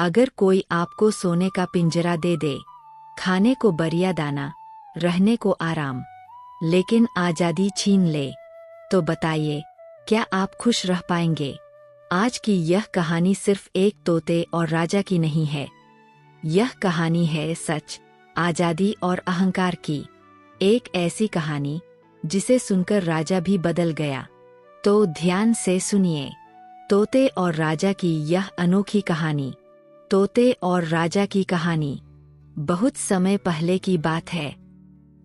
अगर कोई आपको सोने का पिंजरा दे दे, खाने को बढ़िया दाना, रहने को आराम, लेकिन आज़ादी छीन ले, तो बताइए क्या आप खुश रह पाएंगे? आज की यह कहानी सिर्फ एक तोते और राजा की नहीं है। यह कहानी है सच, आज़ादी और अहंकार की। एक ऐसी कहानी जिसे सुनकर राजा भी बदल गया। तो ध्यान से सुनिए, तोते और राजा की यह अनोखी कहानी। तोते और राजा की कहानी। बहुत समय पहले की बात है।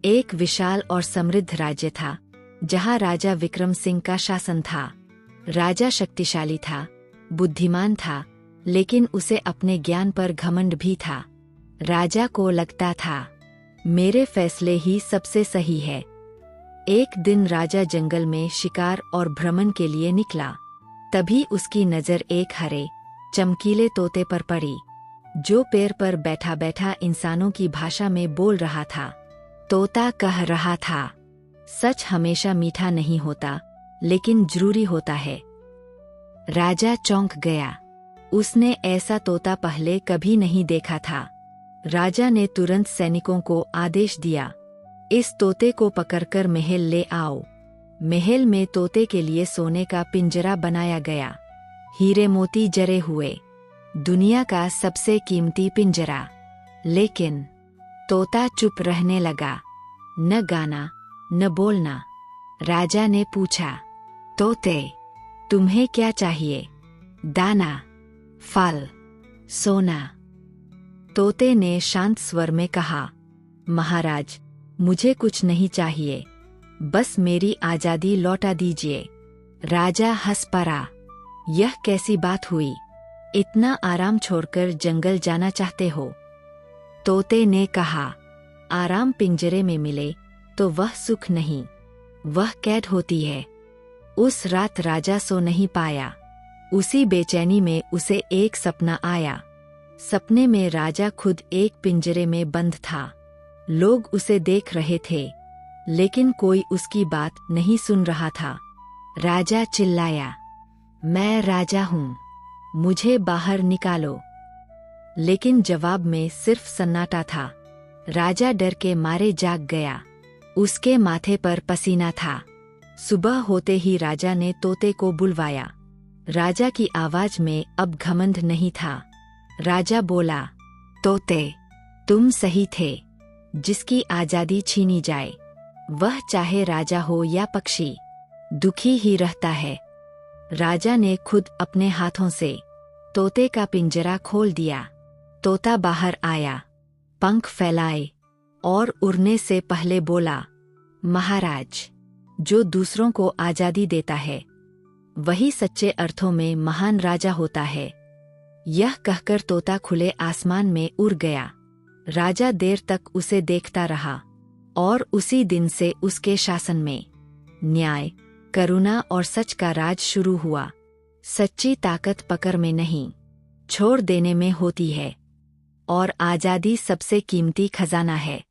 एक विशाल और समृद्ध राज्य था, जहां राजा विक्रम सिंह का शासन था। राजा शक्तिशाली था, बुद्धिमान था, लेकिन उसे अपने ज्ञान पर घमंड भी था। राजा को लगता था, मेरे फैसले ही सबसे सही है। एक दिन राजा जंगल में शिकार और भ्रमण के लिए निकला। तभी उसकी नज़र एक हरे, चमकीले तोते पर पड़ी, जो पेड़ पर बैठा बैठा इंसानों की भाषा में बोल रहा था। तोता कह रहा था, सच हमेशा मीठा नहीं होता, लेकिन जरूरी होता है। राजा चौंक गया। उसने ऐसा तोता पहले कभी नहीं देखा था। राजा ने तुरंत सैनिकों को आदेश दिया, इस तोते को पकड़कर महल ले आओ। महल में तोते के लिए सोने का पिंजरा बनाया गया, हीरे मोती जड़े हुए, दुनिया का सबसे कीमती पिंजरा। लेकिन तोता चुप रहने लगा, न गाना न बोलना। राजा ने पूछा, तोते, तुम्हें क्या चाहिए? दाना, फल, सोना? तोते ने शांत स्वर में कहा, महाराज, मुझे कुछ नहीं चाहिए, बस मेरी आज़ादी लौटा दीजिए। राजा हंस पड़ा, यह कैसी बात हुई? इतना आराम छोड़कर जंगल जाना चाहते हो? तोते ने कहा, आराम पिंजरे में मिले तो वह सुख नहीं, वह कैद होती है। उस रात राजा सो नहीं पाया। उसी बेचैनी में उसे एक सपना आया। सपने में राजा खुद एक पिंजरे में बंद था। लोग उसे देख रहे थे, लेकिन कोई उसकी बात नहीं सुन रहा था। राजा चिल्लाया, मैं राजा हूँ, मुझे बाहर निकालो। लेकिन जवाब में सिर्फ सन्नाटा था। राजा डर के मारे जाग गया। उसके माथे पर पसीना था। सुबह होते ही राजा ने तोते को बुलवाया। राजा की आवाज में अब घमंड नहीं था। राजा बोला, तोते, तुम सही थे। जिसकी आज़ादी छीनी जाए, वह चाहे राजा हो या पक्षी, दुखी ही रहता है। राजा ने खुद अपने हाथों से तोते का पिंजरा खोल दिया। तोता बाहर आया, पंख फैलाए और उड़ने से पहले बोला, महाराज, जो दूसरों को आज़ादी देता है, वही सच्चे अर्थों में महान राजा होता है। यह कहकर तोता खुले आसमान में उड़ गया। राजा देर तक उसे देखता रहा, और उसी दिन से उसके शासन में न्याय, करुणा और सच का राज शुरू हुआ। सच्ची ताकत पकड़ में नहीं, छोड़ देने में होती है, और आज़ादी सबसे कीमती खजाना है।